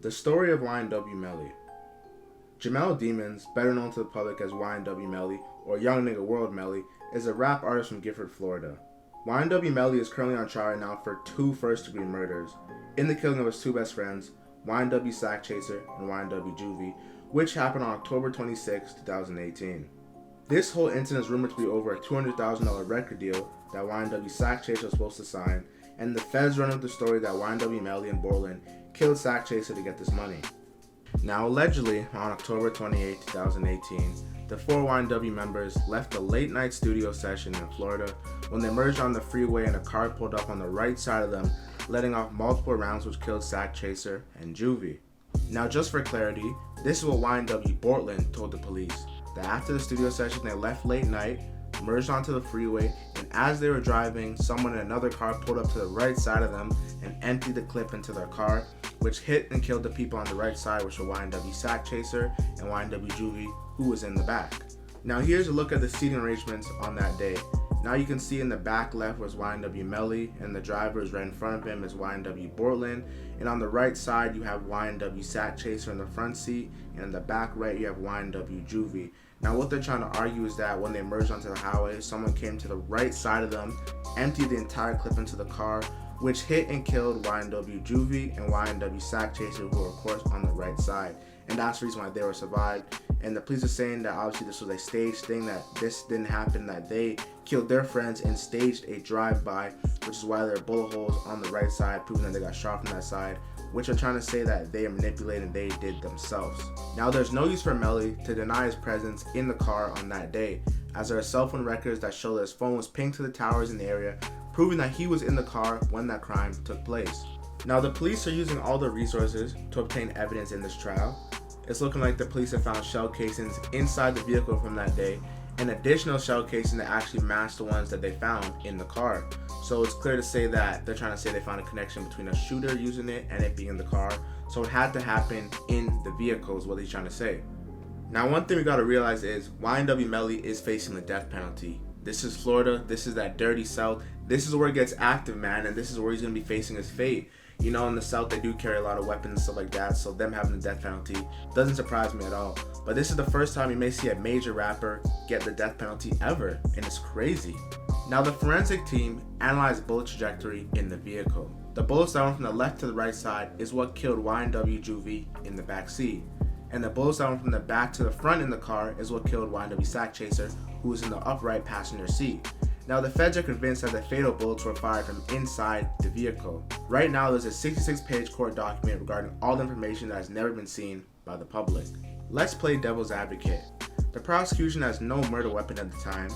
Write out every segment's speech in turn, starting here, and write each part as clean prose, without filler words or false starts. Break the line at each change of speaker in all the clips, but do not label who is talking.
The story of YNW Melly. Jamel Demons, better known to the public as YNW Melly or Young Nigga World Melly, is a rap artist from Gifford, Florida. YNW Melly is currently on trial right now for 2 first-degree murders in the killing of his 2 best friends, YNW Sack Chaser and YNW Juvie, which happened on October 26, 2018. This whole incident is rumored to be over a $200,000 record deal that YNW Sack Chaser was supposed to sign, and the feds run with the story that YNW Melly and Borland killed Sack Chaser to get this money. Now, allegedly, on October 28, 2018, the 4 YNW members left a late-night studio session in Florida when they emerged on the freeway and a car pulled up on the right side of them, letting off multiple rounds which killed Sack Chaser and Juvie. Now, just for clarity, this is what YNW Borland told the police, that after the studio session they left late night, merged onto the freeway, and as they were driving, someone in another car pulled up to the right side of them and emptied the clip into their car, which hit and killed the people on the right side, which were YNW Sack Chaser and YNW Juvie, who was in the back. Now here's a look at the seating arrangements on that day. Now you can see in the back left was YNW Melly, and the driver is right in front of him is YNW Borland, and on the right side you have YNW Sack Chaser in the front seat, and in the back right you have YNW Juvie. Now what they're trying to argue is that when they merged onto the highway, someone came to the right side of them, emptied the entire clip into the car, which hit and killed YNW Juvie and YNW Sack Chaser, who were of course on the right side. And that's the reason why they were survived. And the police are saying that obviously this was a staged thing, that this didn't happen, that they killed their friends and staged a drive-by, which is why there are bullet holes on the right side, proving that they got shot from that side, which are trying to say that they are manipulated and they did themselves. Now there's no use for Melly to deny his presence in the car on that day, as there are cell phone records that show that his phone was pinged to the towers in the area, proving that he was in the car when that crime took place. Now the police are using all the resources to obtain evidence in this trial. It's looking like the police have found shell casings inside the vehicle from that day, and additional shell casings that actually match the ones that they found in the car. So it's clear to say that they're trying to say they found a connection between a shooter using it and it being in the car. So it had to happen in the vehicle is what he's trying to say. Now one thing we gotta realize is YNW Melly is facing the death penalty. This is Florida, this is that dirty South, this is where it gets active, man, and this is where he's gonna be facing his fate. You know, in the South they do carry a lot of weapons and stuff like that, so them having the death penalty doesn't surprise me at all. But this is the first time you may see a major rapper get the death penalty ever, and it's crazy. Now the forensic team analyzed bullet trajectory in the vehicle. The bullets that went from the left to the right side is what killed YNW Juvie in the back seat. And the bullets that went from the back to the front in the car is what killed YNW Sack Chaser, who was in the upright passenger seat. Now the feds are convinced that the fatal bullets were fired from inside the vehicle. Right now there's a 66-page court document regarding all the information that has never been seen by the public. Let's play devil's advocate. The prosecution has no murder weapon at the time,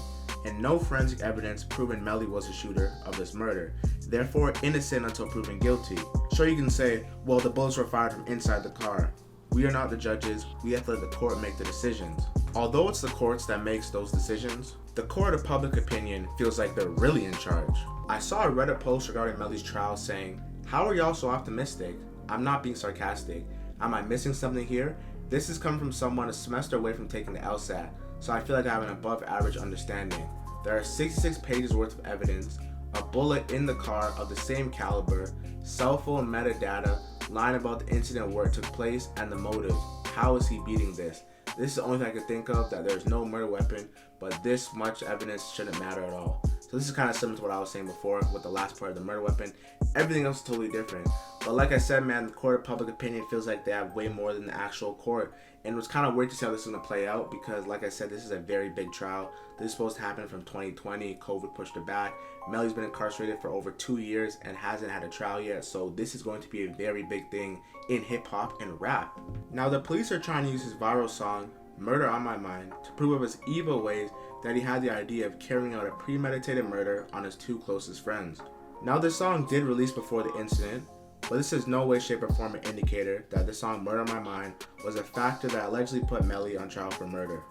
and no forensic evidence proving Melly was the shooter of this murder, therefore innocent until proven guilty. Sure, you can say, well, the bullets were fired from inside the car. We are not the judges, we have to let the court make the decisions. Although it's the courts that makes those decisions, the court of public opinion feels like they're really in charge. I saw a Reddit post regarding Melly's trial saying, "How are y'all so optimistic? I'm not being sarcastic. Am I missing something here? This is coming from someone a semester away from taking the LSAT, so I feel like I have an above average understanding. There are 66 pages worth of evidence, a bullet in the car of the same caliber, cell phone metadata, line about the incident where it took place, and the motive. How is he beating this? This is the only thing I could think of, that there's no murder weapon, but this much evidence shouldn't matter at all." So this is kind of similar to what I was saying before with the last part of the murder weapon. Everything else is totally different. But like I said, man, the court of public opinion feels like they have way more than the actual court. And it was kind of weird to see how this is going to play out because, like I said, this is a very big trial. This is supposed to happen from 2020. COVID pushed it back. Melly's been incarcerated for over 2 years and hasn't had a trial yet. So this is going to be a very big thing in hip hop and rap. Now the police are trying to use his viral song, "Murder on My Mind," to prove of his evil ways that he had the idea of carrying out a premeditated murder on his 2 closest friends. Now this song did release before the incident, but this is no way, shape, or form an indicator that the song "Murder on My Mind" was a factor that allegedly put Melly on trial for murder.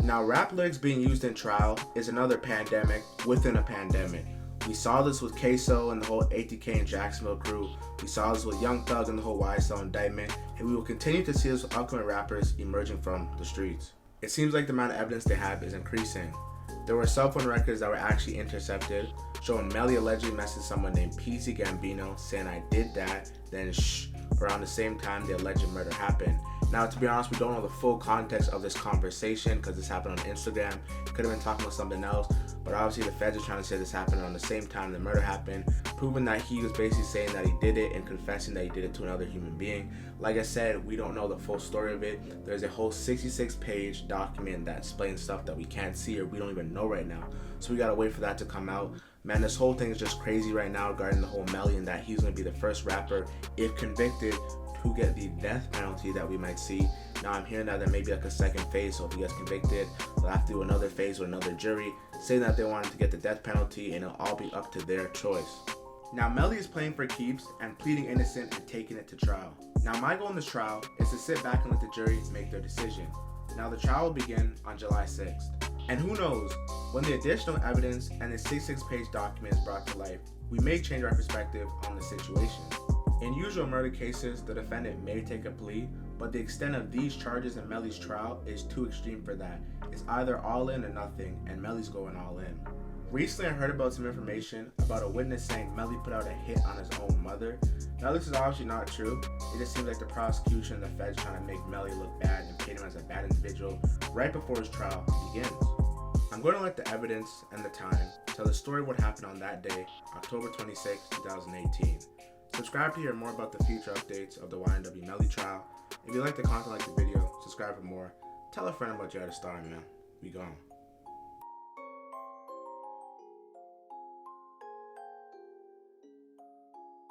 Now rap lyrics being used in trial is another pandemic within a pandemic. We saw this with Queso and the whole ATK and Jacksonville crew. We saw this with Young Thug and the whole YSL indictment, and we will continue to see this with upcoming rappers emerging from the streets. It seems like the amount of evidence they have is increasing. There were cell phone records that were actually intercepted, showing Melly allegedly messaged someone named PC Gambino saying, "I did that," then around the same time the alleged murder happened. Now, to be honest, we don't know the full context of this conversation because this happened on Instagram. Could have been talking about something else, but obviously the feds are trying to say this happened on the same time the murder happened, proving that he was basically saying that he did it and confessing that he did it to another human being. Like I said, we don't know the full story of it. There's a whole 66-page document that explains stuff that we can't see or we don't even know right now. So we gotta wait for that to come out. Man, this whole thing is just crazy right now regarding the whole Melly and that he's gonna be the first rapper, if convicted, to get the death penalty that we might see. Now I'm hearing that there may be like a second phase, so if he gets convicted, they'll have to do another phase with another jury, saying that they want him to get the death penalty and it'll all be up to their choice. Now Melly is playing for keeps and pleading innocent and taking it to trial. Now my goal in this trial is to sit back and let the jury make their decision. Now the trial will begin on July 6th. And who knows, when the additional evidence and the 66-page document is brought to light, we may change our perspective on the situation. In usual murder cases, the defendant may take a plea, but the extent of these charges in Melly's trial is too extreme for that. It's either all in or nothing, and Melly's going all in. Recently, I heard about some information about a witness saying Melly put out a hit on his own mother. Now, this is obviously not true. It just seems like the prosecution and the feds trying to make Melly look bad and paint him as a bad individual right before his trial begins. I'm going to let the evidence and the time tell the story of what happened on that day, October 26, 2018. Subscribe to hear more about the future updates of the YNW Melly trial. If you like the content, like the video, subscribe for more. Tell a friend about Jared Star, man. We gone.